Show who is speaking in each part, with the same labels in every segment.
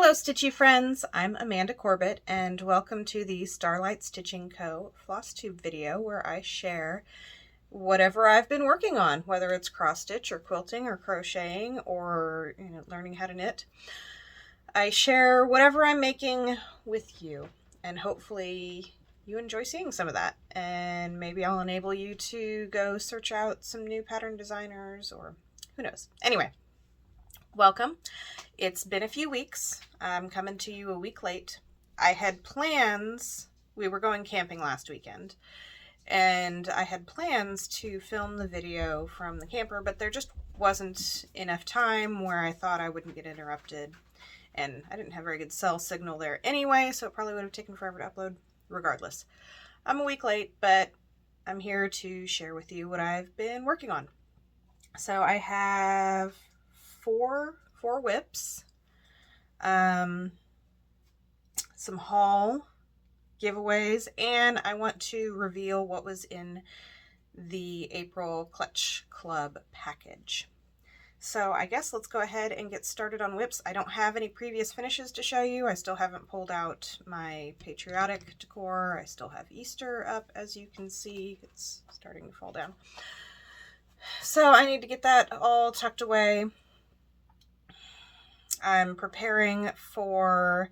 Speaker 1: Hello Stitchy friends, I'm Amanda Corbett and welcome to the StarlightStitchingCo Flosstube video where I share whatever I've been working on, whether it's cross stitch or quilting or crocheting or learning how to knit. I share whatever I'm making with you and hopefully you enjoy seeing some of that, and maybe I'll enable you to go search out some new pattern designers or who knows. Anyway, welcome. It's been a few weeks. I'm coming to you a week late. I had plans. We were going camping last weekend, and I had plans to film the video from the camper, but there just wasn't enough time where I thought I wouldn't get interrupted, and I didn't have very good cell signal there anyway, so it probably would have taken forever to upload. Regardless, I'm a week late, but I'm here to share with you what I've been working on. So I have four whips, some haul giveaways, and I want to reveal what was in the April Clutch Club package. So I guess let's go ahead and get started on whips. I don't have any previous finishes to show you. I still haven't pulled out my patriotic decor. I still have Easter up, as you can see. It's starting to fall down. So I need to get that all tucked away. I'm preparing for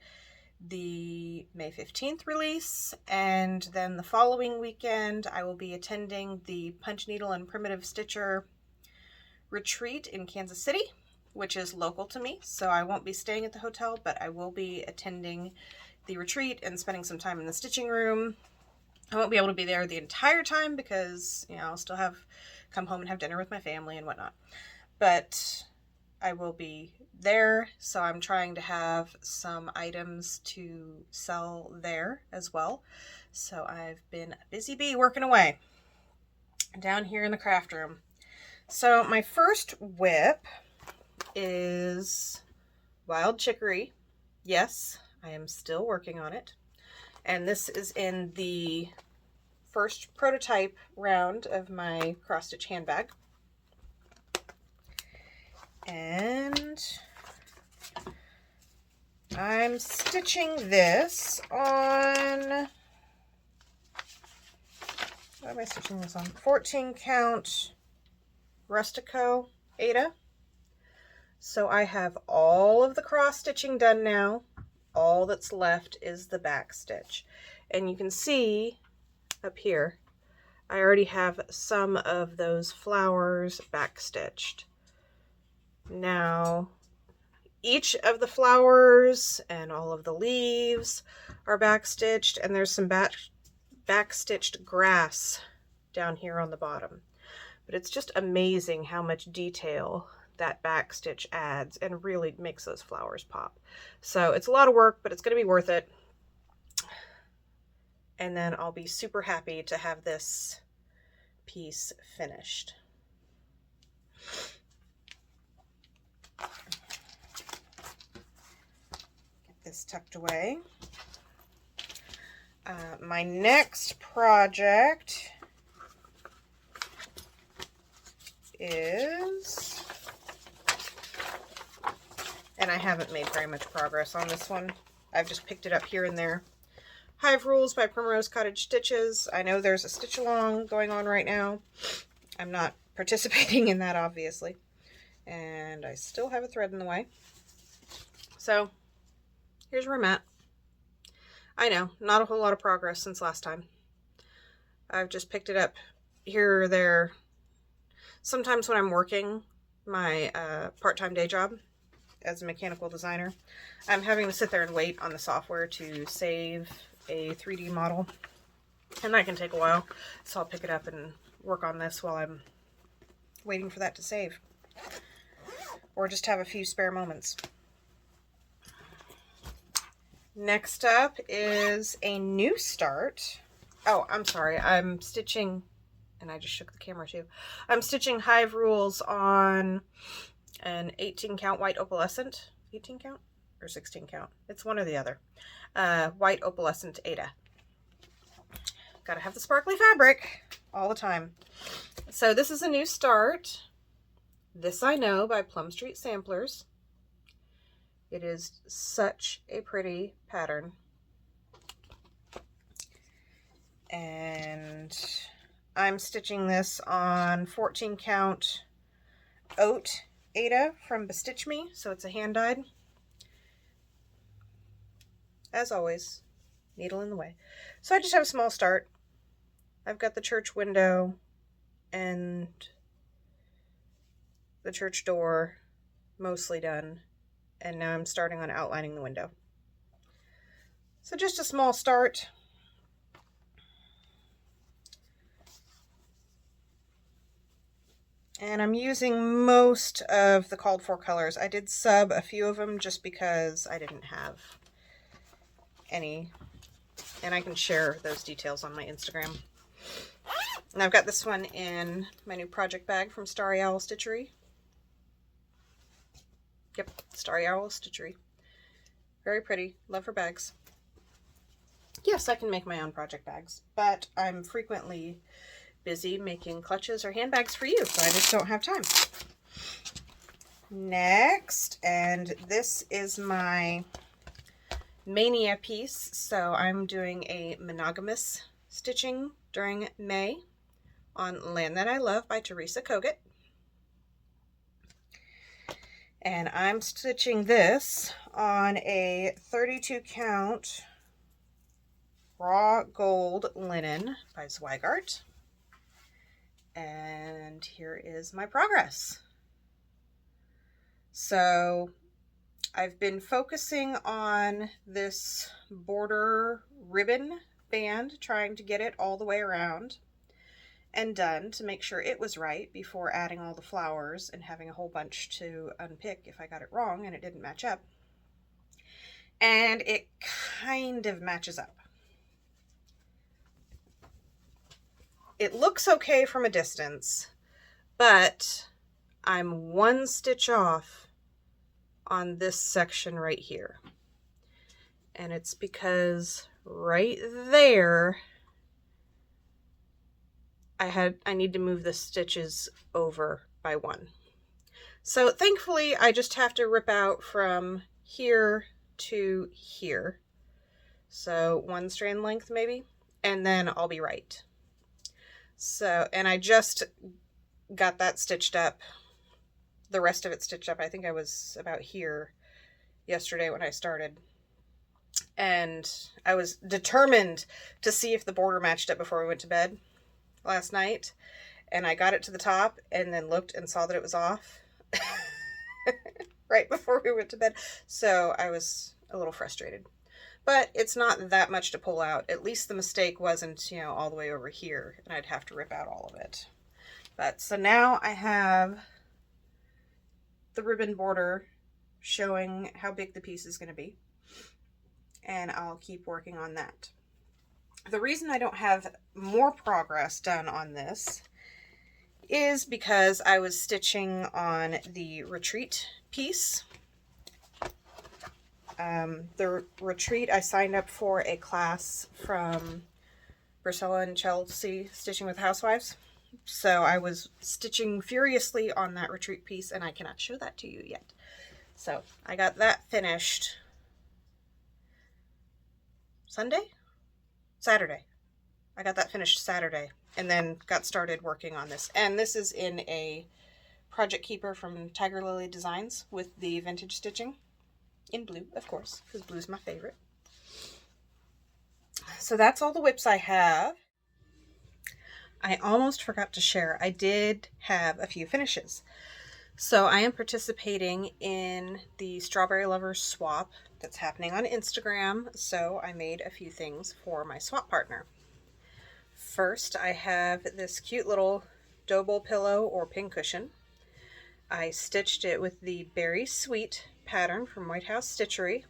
Speaker 1: the May 15th release, and then the following weekend I will be attending the Punch Needle and Primitive Stitcher retreat in Kansas City, which is local to me, so I won't be staying at the hotel, but I will be attending the retreat and spending some time in the stitching room. I won't be able to be there the entire time because, I'll still come home and have dinner with my family and whatnot, but I will be there, so I'm trying to have some items to sell there as well. So I've been a busy bee working away down here in the craft room. So my first whip is Wild Chicory. Yes, I am still working on it. And this is in the first prototype round of my cross stitch handbag. And I'm stitching this on, what am I stitching this on? 14 count Rustico Aida. So I have all of the cross stitching done now. All that's left is the back stitch. And you can see up here, I already have some of those flowers back stitched. Now, each of the flowers and all of the leaves are back stitched, and there's some back stitched grass down here on the bottom. But it's just amazing how much detail that back stitch adds and really makes those flowers pop. So it's a lot of work, but it's going to be worth it. And then I'll be super happy to have this piece finished. Get this tucked away. My next project is, and I haven't made very much progress on this one. I've just picked it up here and there. Hive Rules by Primrose Cottage Stitches. I know there's a stitch along going on right now. I'm not participating in that, obviously. And I still have a thread in the way. So here's where I'm at. I know, not a whole lot of progress since last time. I've just picked it up here or there. Sometimes when I'm working my part-time day job as a mechanical designer, I'm having to sit there and wait on the software to save a 3D model, and that can take a while. So I'll pick it up and work on this while I'm waiting for that to save, or just have a few spare moments. Next up is a new start. Oh, I'm sorry. I'm stitching, and I just shook the camera too. I'm stitching Hive Rules on an 18 count white opalescent. 18 count or 16 count? It's one or the other. White opalescent Aida. Gotta have the sparkly fabric all the time. So this is a new start. This I Know by Plum Street Samplers. It is such a pretty pattern. And I'm stitching this on 14 count Oat Ada from Bestitch Me, so it's a hand dyed. As always, needle in the way. So I just have a small start. I've got the church window and the church door mostly done, and now I'm starting on outlining the window. So just a small start. And I'm using most of the called for colors. I did sub a few of them just because I didn't have any, and I can share those details on my Instagram. And I've got this one in my new project bag from Starry Owl Stitchery. Yep, Starry Owl Stitchery. Very pretty. Love her bags. Yes, I can make my own project bags, but I'm frequently busy making clutches or handbags for you, so I just don't have time. Next, and this is my Mania piece, so I'm doing a monogamous stitching during May on Land That I Love by Teresa Kogut. And I'm stitching this on a 32 count raw gold linen by Zweigart. And here is my progress. So I've been focusing on this border ribbon band, trying to get it all the way around and done to make sure it was right before adding all the flowers and having a whole bunch to unpick if I got it wrong and it didn't match up. And it kind of matches up. It looks okay from a distance, but I'm one stitch off on this section right here. And it's because right there, I need to move the stitches over by one. So thankfully, I just have to rip out from here to here. So one strand length maybe, and then I'll be right. So, and I just got that stitched up, the rest of it stitched up. I think I was about here yesterday when I started. And I was determined to see if the border matched up before we went to bed last night. And I got it to the top and then looked and saw that it was off right before we went to bed. So I was a little frustrated. But it's not that much to pull out. At least the mistake wasn't, you know, all the way over here, and I'd have to rip out all of it. But so now I have the ribbon border showing how big the piece is going to be, and I'll keep working on that. The reason I don't have more progress done on this is because I was stitching on the retreat piece. The retreat, I signed up for a class from Priscilla and Chelsea Stitching with Housewives. So I was stitching furiously on that retreat piece, and I cannot show that to you yet. So I got that finished Saturday. I got that finished Saturday and then got started working on this. And this is in a project keeper from Tiger Lily Designs with the vintage stitching. In blue, of course, because blue's my favorite. So that's all the whips I have. I almost forgot to share, I did have a few finishes. So I am participating in the Strawberry Lovers swap that's happening on Instagram. So I made a few things for my swap partner. First, I have this cute little dough bowl pillow or pincushion. I stitched it with the Berry Sweet pattern from White House Stitchery.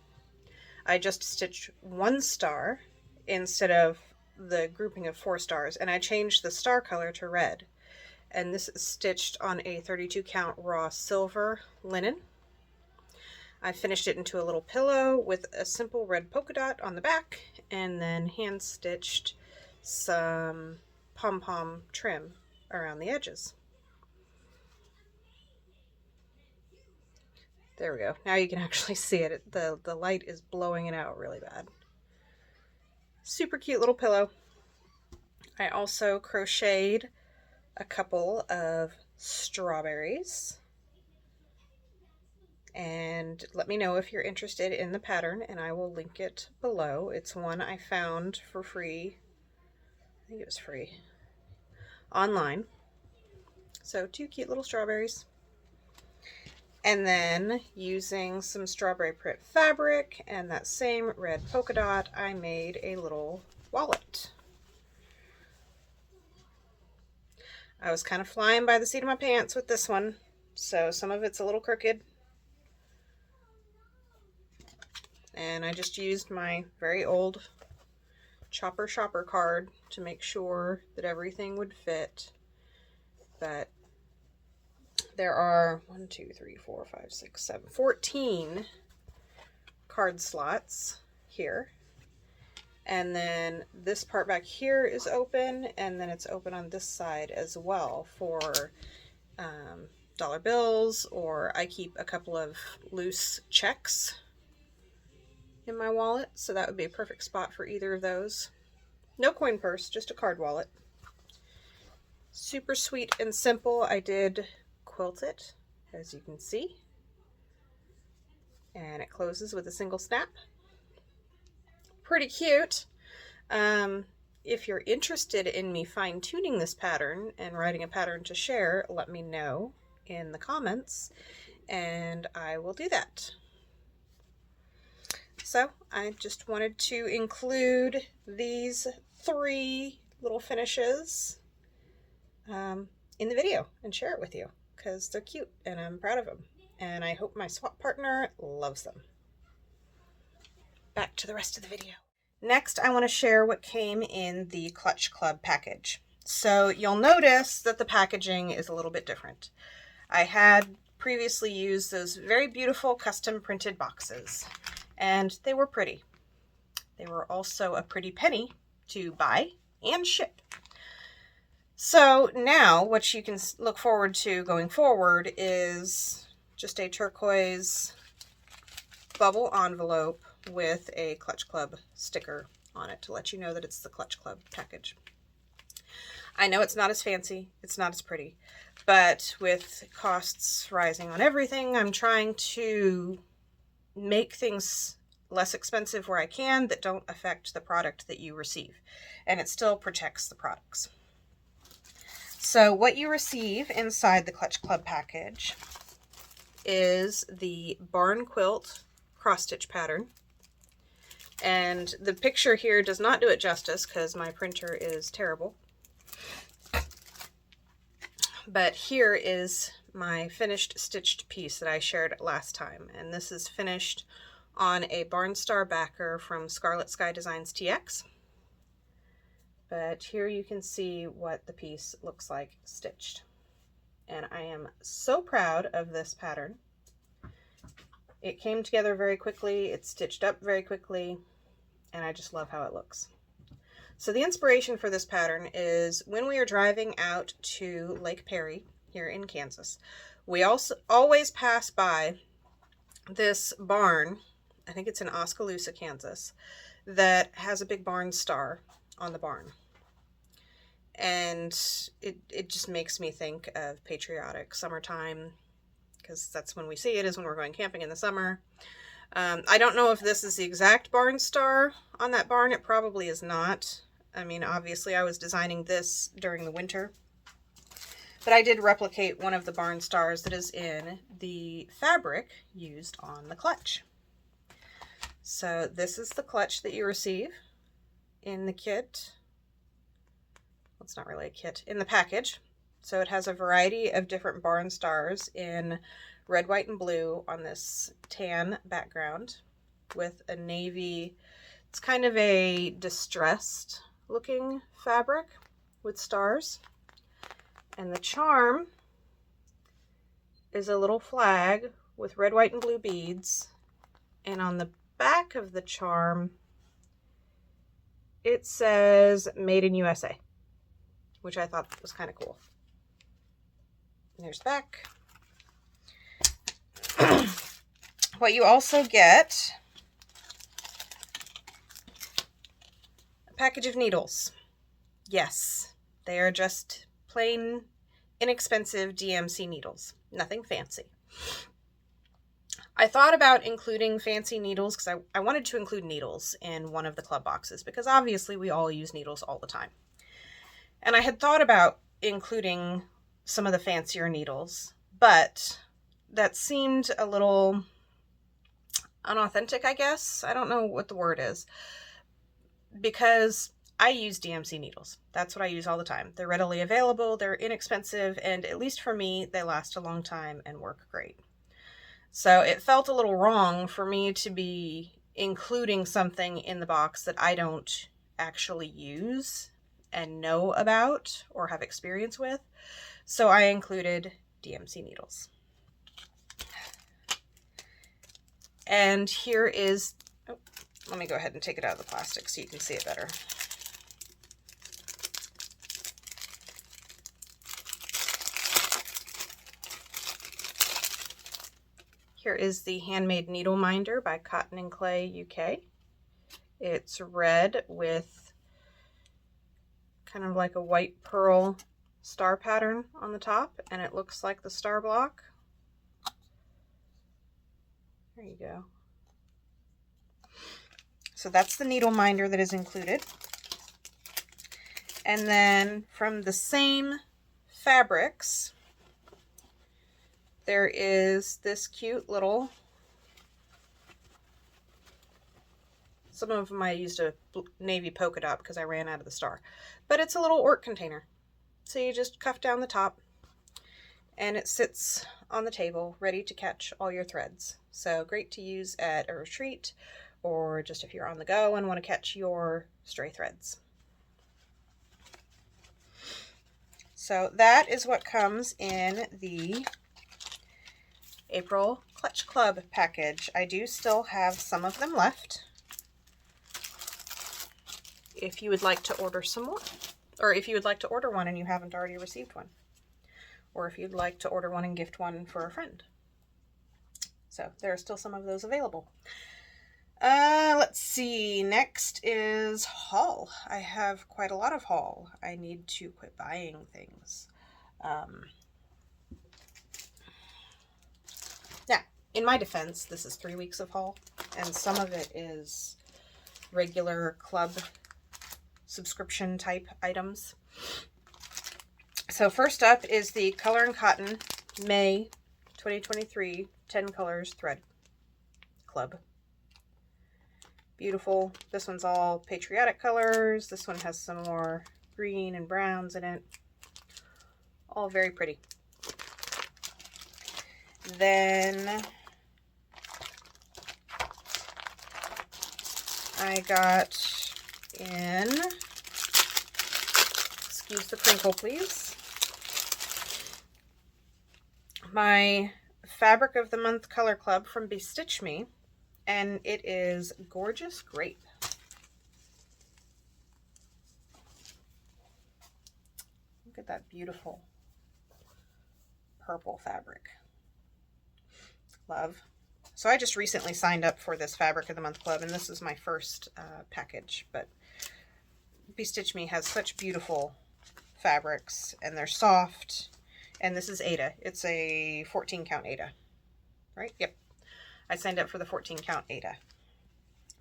Speaker 1: I just stitched one star instead of the grouping of 4 stars, and I changed the star color to red. And this is stitched on a 32 count raw silver linen. I finished it into a little pillow with a simple red polka dot on the back, and then hand stitched some pom-pom trim around the edges. There we go. Now you can actually see it. The light is blowing it out really bad. Super cute little pillow. I also crocheted a couple of strawberries. And let me know if you're interested in the pattern, and I will link it below. It's one I found for free. I think it was free online. So 2 cute little strawberries. And then using some strawberry print fabric and that same red polka dot, I made a little wallet. I was kind of flying by the seat of my pants with this one, so some of it's a little crooked. And I just used my very old chopper shopper card to make sure that everything would fit. But there are 14 card slots here. And then this part back here is open, and then it's open on this side as well for dollar bills, or I keep a couple of loose checks in my wallet, so that would be a perfect spot for either of those. No coin purse, just a card wallet. Super sweet and simple. I did quilt it, as you can see, and it closes with a single snap. Pretty cute. If you're interested in me fine-tuning this pattern and writing a pattern to share, let me know in the comments and I will do that. So I just wanted to include these 3 little finishes in the video and share it with you because they're cute and I'm proud of them, and I hope my swap partner loves them. Back to the rest of the video. Next, I want to share what came in the Clutch Club package. So you'll notice that the packaging is a little bit different. I had previously used those very beautiful custom printed boxes, and they were pretty. They were also a pretty penny to buy and ship. So now what you can look forward to going forward is just a turquoise bubble envelope with a Clutch Club sticker on it to let you know that it's the Clutch Club package. I know it's not as fancy, it's not as pretty, but with costs rising on everything, I'm trying to make things less expensive where I can that don't affect the product that you receive, and it still protects the products. So what you receive inside the Clutch Club package is the barn quilt cross stitch pattern. And the picture here does not do it justice because my printer is terrible. But here is my finished stitched piece that I shared last time. And this is finished on a Barn Star backer from Scarlet Sky Designs TX. But here you can see what the piece looks like stitched. And I am so proud of this pattern. It came together very quickly, it stitched up very quickly, and I just love how it looks. So the inspiration for this pattern is when we are driving out to Lake Perry here in Kansas, we also always pass by this barn, I think it's in Oskaloosa, Kansas, that has a big barn star on the barn. And it just makes me think of patriotic summertime, because that's when we see it, is when we're going camping in the summer. I don't know if this is the exact barn star on that barn. It probably is not. I mean, obviously I was designing this during the winter, but I did replicate one of the barn stars that is in the fabric used on the clutch. So this is the clutch that you receive in the kit. Well, it's not really a kit, in the package. So it has a variety of different barn stars in red, white, and blue on this tan background with a navy. It's kind of a distressed looking fabric with stars. And the charm is a little flag with red, white, and blue beads. And on the back of the charm, it says Made in USA, which I thought was kind of cool. There's the back. What you also get, a package of needles. Yes, they are just plain inexpensive DMC needles. Nothing fancy. I thought about including fancy needles because I wanted to include needles in one of the club boxes because obviously we all use needles all the time. And I had thought about including some of the fancier needles, but that seemed a little unauthentic, I guess. I don't know what the word is, because I use DMC needles. That's what I use all the time. They're readily available, they're inexpensive, and at least for me, they last a long time and work great. So it felt a little wrong for me to be including something in the box that I don't actually use and know about or have experience with. So I included DMC needles. And here is, oh, let me go ahead and take it out of the plastic so you can see it better. Here is the Handmade Needle Minder by Cotton & Clay UK. It's red with kind of like a white pearl star pattern on the top, and it looks like the star block. There you go. So that's the needle minder that is included. And then from the same fabrics, there is this cute little, some of them I used a navy polka dot because I ran out of the star, but it's a little Ork container. So you just cuff down the top and it sits on the table ready to catch all your threads. So great to use at a retreat or just if you're on the go and want to catch your stray threads. So that is what comes in the April Clutch Club package. I do still have some of them left if you would like to order some more, or if you would like to order one and you haven't already received one, or if you'd like to order one and gift one for a friend. So there are still some of those available. Let's see, next is haul. I have quite a lot of haul. I need to quit buying things. Now, in my defense, this is 3 weeks of haul, and some of it is regular club subscription type items. So first up is the Color and Cotton May 2023 10 Colors Thread Club. Beautiful. This one's all patriotic colors. This one has some more green and browns in it. All very pretty. Then I got in, excuse the crinkle please, my Fabric of the Month Color Club from Bestitch Me, and it is Gorgeous Grape. Look at that beautiful purple fabric. Love. So I just recently signed up for this Fabric of the Month Club, and this is my first package, but Bestitch Me has such beautiful fabrics, and they're soft, and this is Aida. It's a 14 count Aida, right? Yep. I signed up for the 14 count Aida.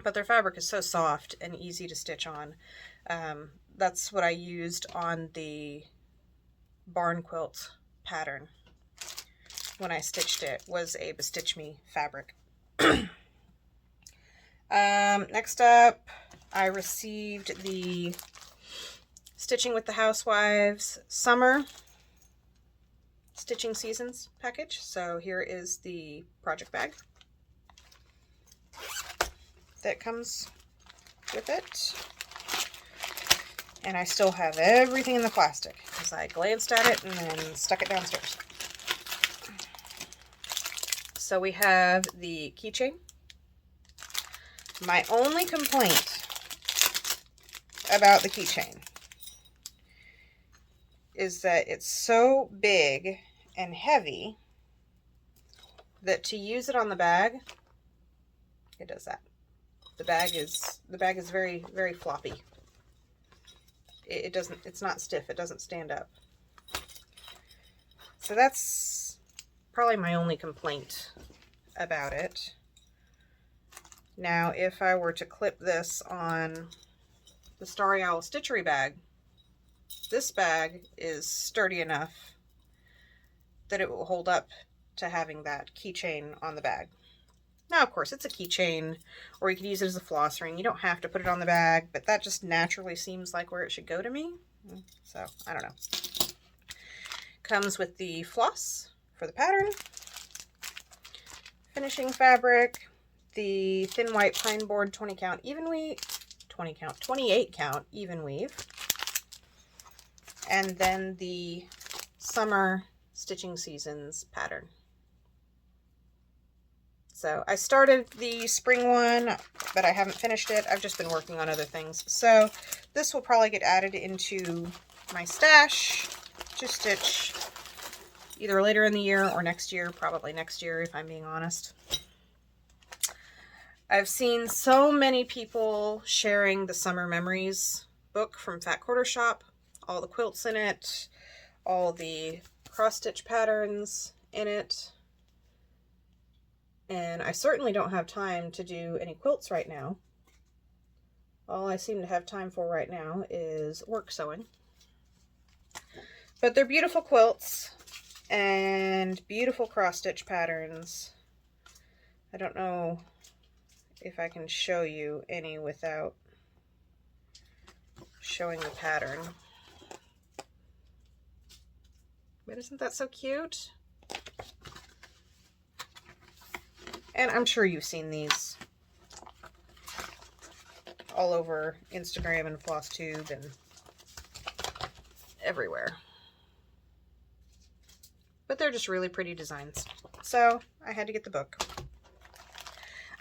Speaker 1: But their fabric is so soft and easy to stitch on. That's what I used on the barn quilt pattern when I stitched it, was a Bestitch Me fabric. Next up, I received the Stitching with the Housewives Summer Stitching Seasons package. So here is the project bag that comes with it. And I still have everything in the plastic because I glanced at it and then stuck it downstairs. So we have the keychain. My only complaint about the keychain is that it's so big and heavy that to use it on the bag it does that. The bag is very, very floppy. It's not stiff. It doesn't stand up. So that's probably my only complaint about it. Now, if I were to clip this on the Starry Owl Stitchery bag, this bag is sturdy enough that it will hold up to having that keychain on the bag. Now, of course, it's a keychain, or you could use it as a floss ring. You don't have to put it on the bag, but that just naturally seems like where it should go to me. So, I don't know. Comes with the floss for the pattern, finishing fabric, the thin white pine board 28 count even weave, and then the summer stitching seasons pattern. So I started the spring one, but I haven't finished it. I've just been working on other things. So this will probably get added into my stash to stitch either later in the year or next year, probably next year if I'm being honest. I've seen so many people sharing the Summer Memories book from Fat Quarter Shop, all the quilts in it, all the cross stitch patterns in it. And I certainly don't have time to do any quilts right now. All I seem to have time for right now is work sewing. But they're beautiful quilts and beautiful cross stitch patterns. I don't know if I can show you any without showing the pattern. But isn't that so cute? And I'm sure you've seen these all over Instagram and Flosstube and everywhere. But they're just really pretty designs. So I had to get the book.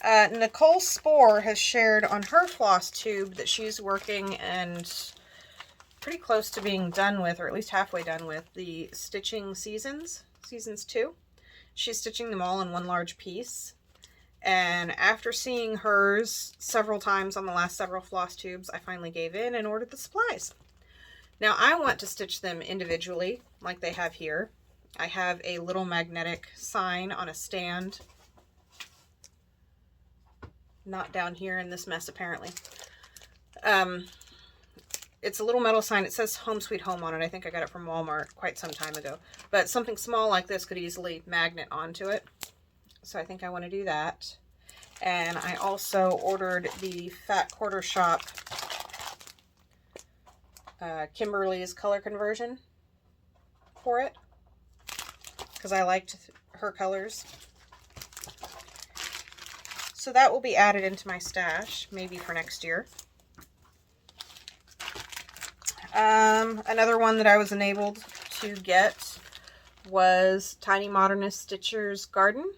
Speaker 1: Nicole Spohr has shared on her Flosstube that she's working and pretty close to being done with, or at least halfway done with, the stitching seasons 2. She's stitching them all in one large piece. And after seeing hers several times on the last several Flosstubes, I finally gave in and ordered the supplies. Now I want to stitch them individually like they have here. I have a little magnetic sign on a stand. Not down here in this mess apparently. It's a little metal sign. It says Home Sweet Home on it. I think I got it from Walmart quite some time ago. But something small like this could easily magnet onto it. So I think I want to do that. And I also ordered the Fat Quarter Shop Kimberly's color conversion for it, because I liked her colors. So that will be added into my stash, maybe for next year. Another one that I was enabled to get was Tiny Modernist Stitcher's Garden.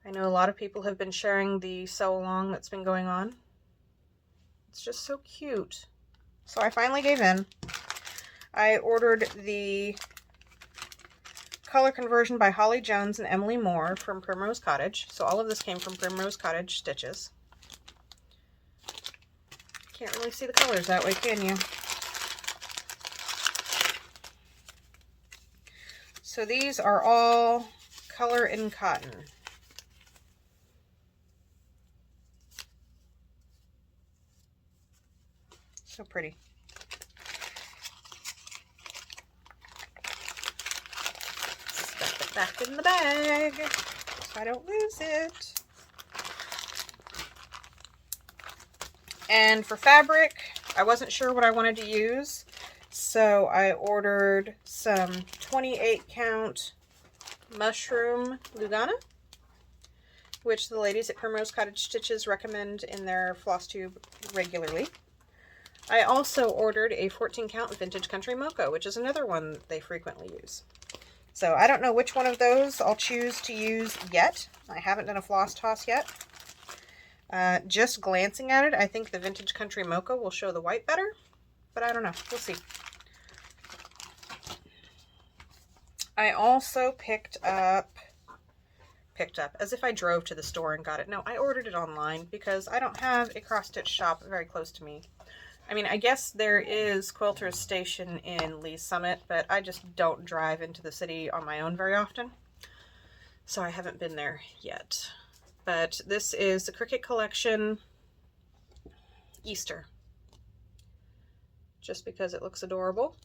Speaker 1: I know a lot of people have been sharing the sew along that's been going on. It's just so cute. So I finally gave in. I ordered the color conversion by Holly Jones and Emily Moore from Primrose Cottage. So all of this came from Primrose Cottage Stitches. Can't really see the colors that way, can you? So these are all color in cotton. So pretty. Stuff it back in the bag so I don't lose it. And for fabric, I wasn't sure what I wanted to use, so I ordered some 28 count mushroom Lugana, which the ladies at Primrose Cottage Stitches recommend in their Flosstube regularly. I also ordered a 14 count Vintage Country Mocha, which is another one they frequently use. So I don't know which one of those I'll choose to use yet. I haven't done a floss toss yet. Just glancing at it, I think the Vintage Country Mocha will show the white better, but I don't know. We'll see. I also picked up picked up, as if I drove to the store and got it. No, I ordered it online because I don't have a cross-stitch shop very close to me. I mean, I guess there is Quilter's Station in Lee's Summit, but I just don't drive into the city on my own very often, so I haven't been there yet. But this is the Cricut Collection Easter, just because it looks adorable.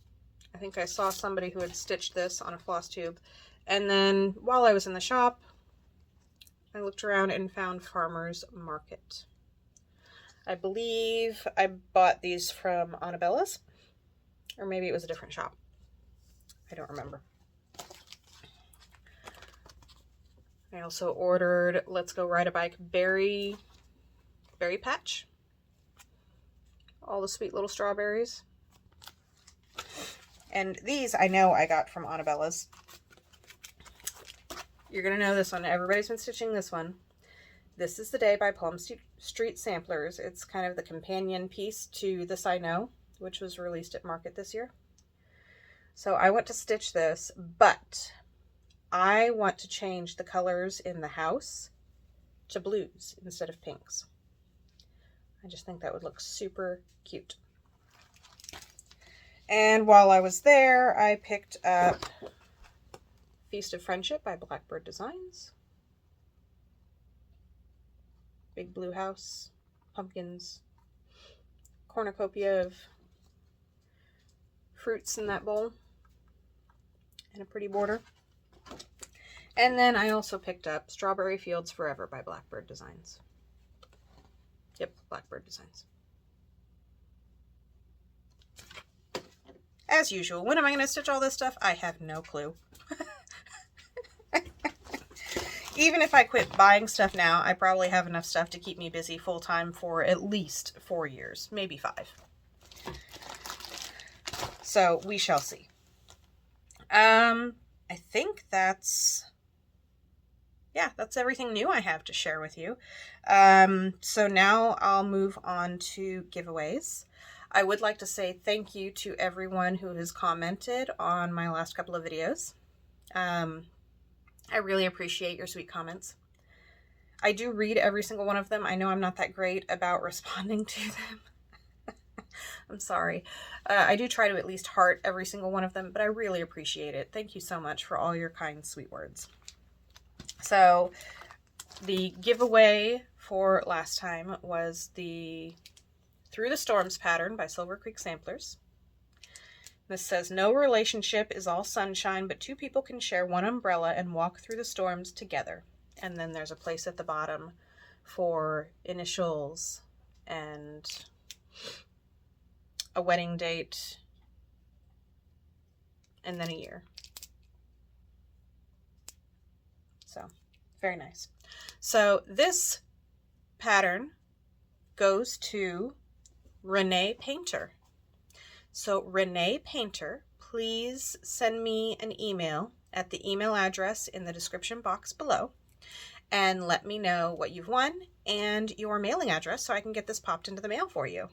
Speaker 1: I think I saw somebody who had stitched this on a Flosstube, and then while I was in the shop, I looked around and found Farmer's Market. I believe I bought these from Annabella's, or maybe it was a different shop. I don't remember. I also ordered Let's Go Ride a Bike berry patch. All the sweet little strawberries. And these I know I got from Annabella's. You're going to know this one. Everybody's been stitching this one. This is the Day by Plum Street Samplers. It's kind of the companion piece to This I Know, which was released at Market this year. So I want to stitch this, but I want to change the colors in the house to blues instead of pinks. I just think that would look super cute. And while I was there, I picked up Feast of Friendship by Blackbird Designs. Big blue house, pumpkins, cornucopia of fruits in that bowl, and a pretty border. And then I also picked up Strawberry Fields Forever by Blackbird Designs. Yep, Blackbird Designs. As usual, when am I going to stitch all this stuff? I have no clue. Even if I quit buying stuff now, I probably have enough stuff to keep me busy full-time for at least 4 years, maybe 5. So we shall see. I think that's everything new I have to share with you. So now I'll move on to giveaways. I would like to say thank you to everyone who has commented on my last couple of videos. I really appreciate your sweet comments. I do read every single one of them. I know I'm not that great about responding to them. I'm sorry. I do try to at least heart every single one of them, but I really appreciate it. Thank you so much for all your kind, sweet words. So the giveaway for last time was the Through the Storms pattern by Silver Creek Samplers. This says, no relationship is all sunshine, but two people can share one umbrella and walk through the storms together. And then there's a place at the bottom for initials and a wedding date and then a year. So, very nice. So this pattern goes to Renee Painter. So Renee Painter, please send me an email at the email address in the description box below and let me know what you've won and your mailing address so I can get this popped into the mail for you.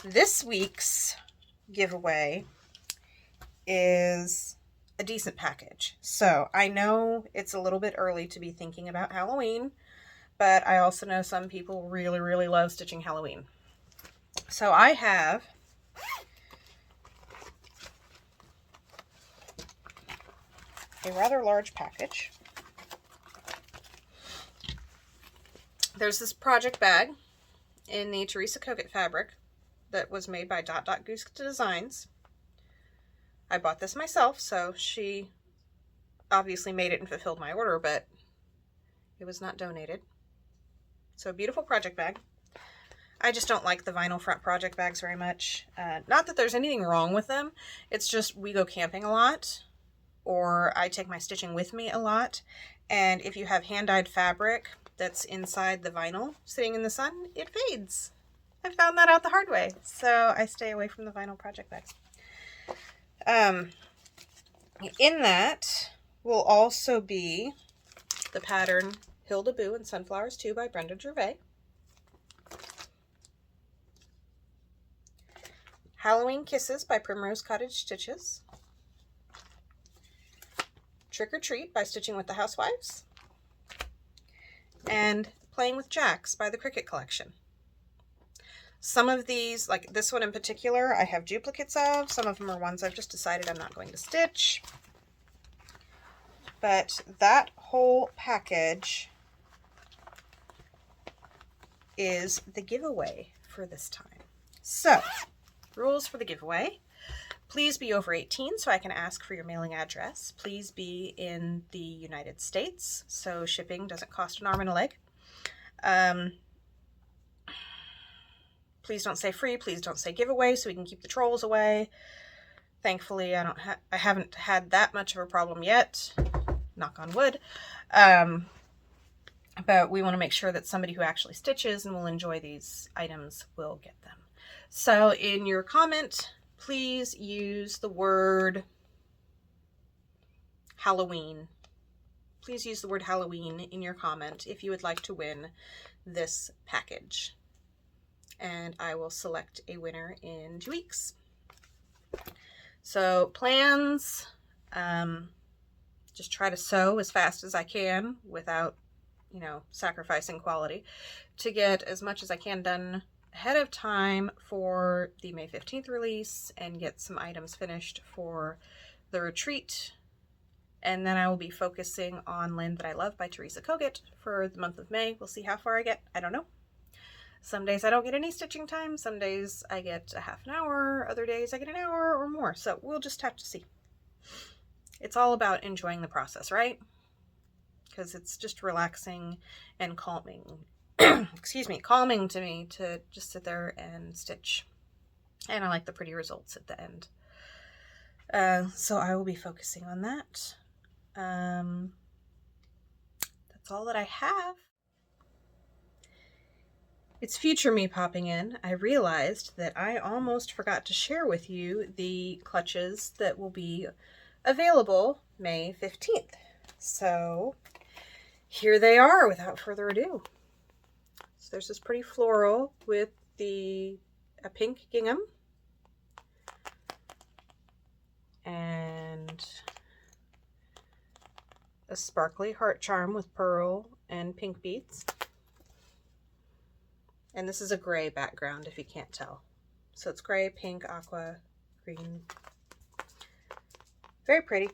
Speaker 1: This week's giveaway is a decent package. So I know it's a little bit early to be thinking about Halloween, but I also know some people really, really love stitching Halloween. So I have a rather large package. There's this project bag in the Teresa Kogut fabric that was made by Goose Designs. I bought this myself, so she obviously made it and fulfilled my order, but it was not donated. So a beautiful project bag. I just don't like the vinyl front project bags very much. Not that there's anything wrong with them. It's just we go camping a lot, or I take my stitching with me a lot. And if you have hand-dyed fabric that's inside the vinyl sitting in the sun, it fades. I found that out the hard way. So I stay away from the vinyl project bags. In that will also be the pattern Hilda Boo and Sunflowers 2 by Brenda Gervais. Halloween Kisses by Primrose Cottage Stitches. Trick or Treat by Stitching with the Housewives, and Playing with Jacks by the Cricket Collection. Some of these, like this one in particular, I have duplicates of. Some of them are ones I've just decided I'm not going to stitch. But that whole package is the giveaway for this time. So, rules for the giveaway. Please be over 18 so I can ask for your mailing address. Please be in the United States so shipping doesn't cost an arm and a leg. Please don't say free. Please don't say giveaway so we can keep the trolls away. Thankfully, I haven't had that much of a problem yet. Knock on wood. But we want to make sure that somebody who actually stitches and will enjoy these items will get them. So in your comment, please use the word Halloween. Please use the word Halloween in your comment if you would like to win this package. And I will select a winner in 2 weeks. So plans, just try to sew as fast as I can without, sacrificing quality to get as much as I can done ahead of time for the May 15th release and get some items finished for the retreat. And then I will be focusing on Land That I Love by Teresa Kogut for the month of May. We'll see how far I get. I don't know. Some days I don't get any stitching time. Some days I get a half an hour. Other days I get an hour or more. So we'll just have to see. It's all about enjoying the process, right? Because it's just relaxing and calming. Calming to me to just sit there and stitch. And I like the pretty results at the end. So I will be focusing on that. That's all that I have. It's future me popping in. I realized that I almost forgot to share with you the clutches that will be available May 15th. So here they are without further ado. So there's this pretty floral with a pink gingham and a sparkly heart charm with pearl and pink beads. And this is a gray background if you can't tell. So it's gray, pink, aqua, green. Very pretty.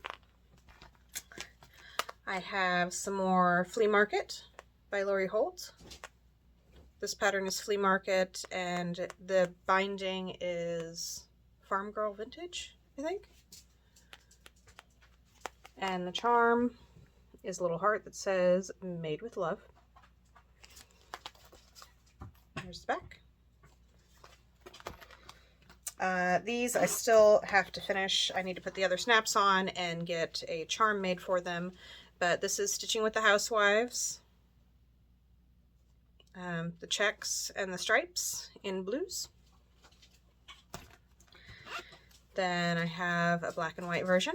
Speaker 1: I have some more Flea Market by Lori Holt. This pattern is Flea Market and the binding is Farm Girl Vintage, I think. And the charm is a little heart that says Made with Love. Here's the back. These I still have to finish. I need to put the other snaps on and get a charm made for them. But this is Stitching with the Housewives. The checks and the stripes in blues. Then I have a black and white version.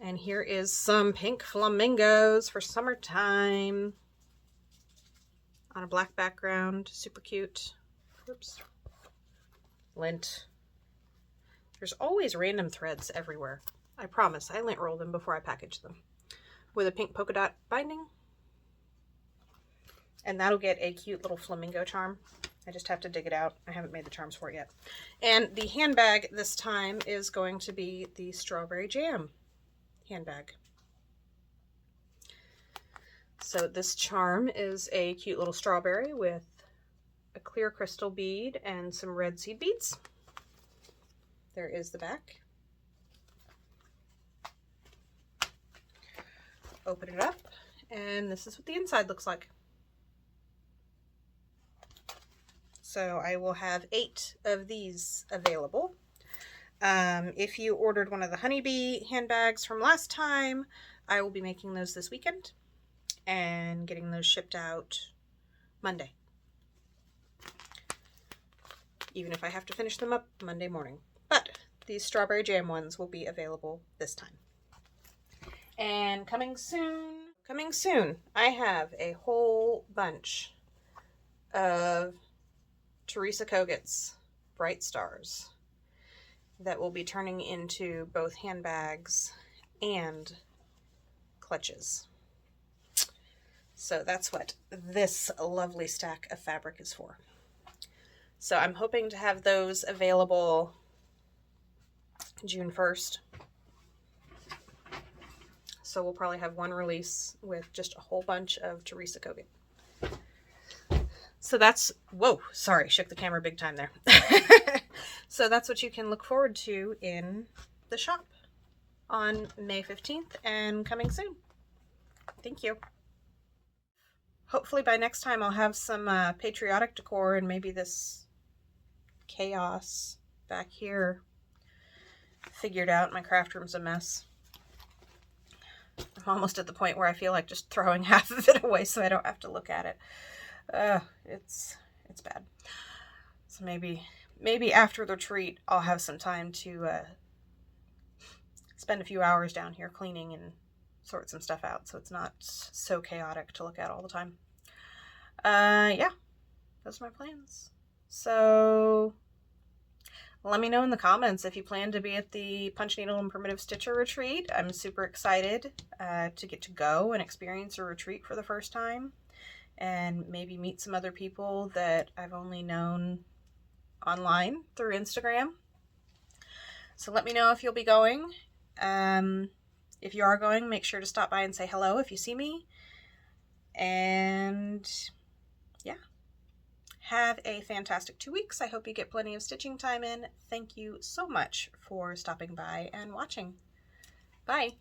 Speaker 1: And here is some pink flamingos for summertime on a black background. Super cute. Oops. Lint. There's always random threads everywhere. I promise. I lint roll them before I package them. With a pink polka dot binding. And that'll get a cute little flamingo charm. I just have to dig it out. I haven't made the charms for it yet. And the handbag this time is going to be the Strawberry Jam handbag. So this charm is a cute little strawberry with a clear crystal bead and some red seed beads. There is the back. Open it up, and this is what the inside looks like. So I will have 8 of these available. If you ordered one of the honeybee handbags from last time, I will be making those this weekend and getting those shipped out Monday. Even if I have to finish them up Monday morning. But these Strawberry Jam ones will be available this time. And coming soon, I have a whole bunch of Teresa Kogut's Bright Stars. that will be turning into both handbags and clutches. So that's what this lovely stack of fabric is for. So I'm hoping to have those available June 1st. So we'll probably have one release with just a whole bunch of Teresa Kogan. So that's, whoa, sorry, shook the camera big time there. So that's what you can look forward to in the shop on May 15th and coming soon. Thank you. Hopefully by next time I'll have some patriotic decor and maybe this chaos back here figured out. My craft room's a mess. I'm almost at the point where I feel like just throwing half of it away so I don't have to look at it. It's bad. So maybe after the retreat I'll have some time to spend a few hours down here cleaning and sort some stuff out so it's not so chaotic to look at all the time. Yeah, those are my plans. So let me know in the comments if you plan to be at the Punch Needle and Primitive Stitcher retreat. I'm super excited to get to go and experience a retreat for the first time and maybe meet some other people that I've only known online through Instagram. So let me know if you'll be going. If you are going, make sure to stop by and say hello if you see me. And yeah, have a fantastic 2 weeks. I hope you get plenty of stitching time in. Thank you so much for stopping by and watching. Bye.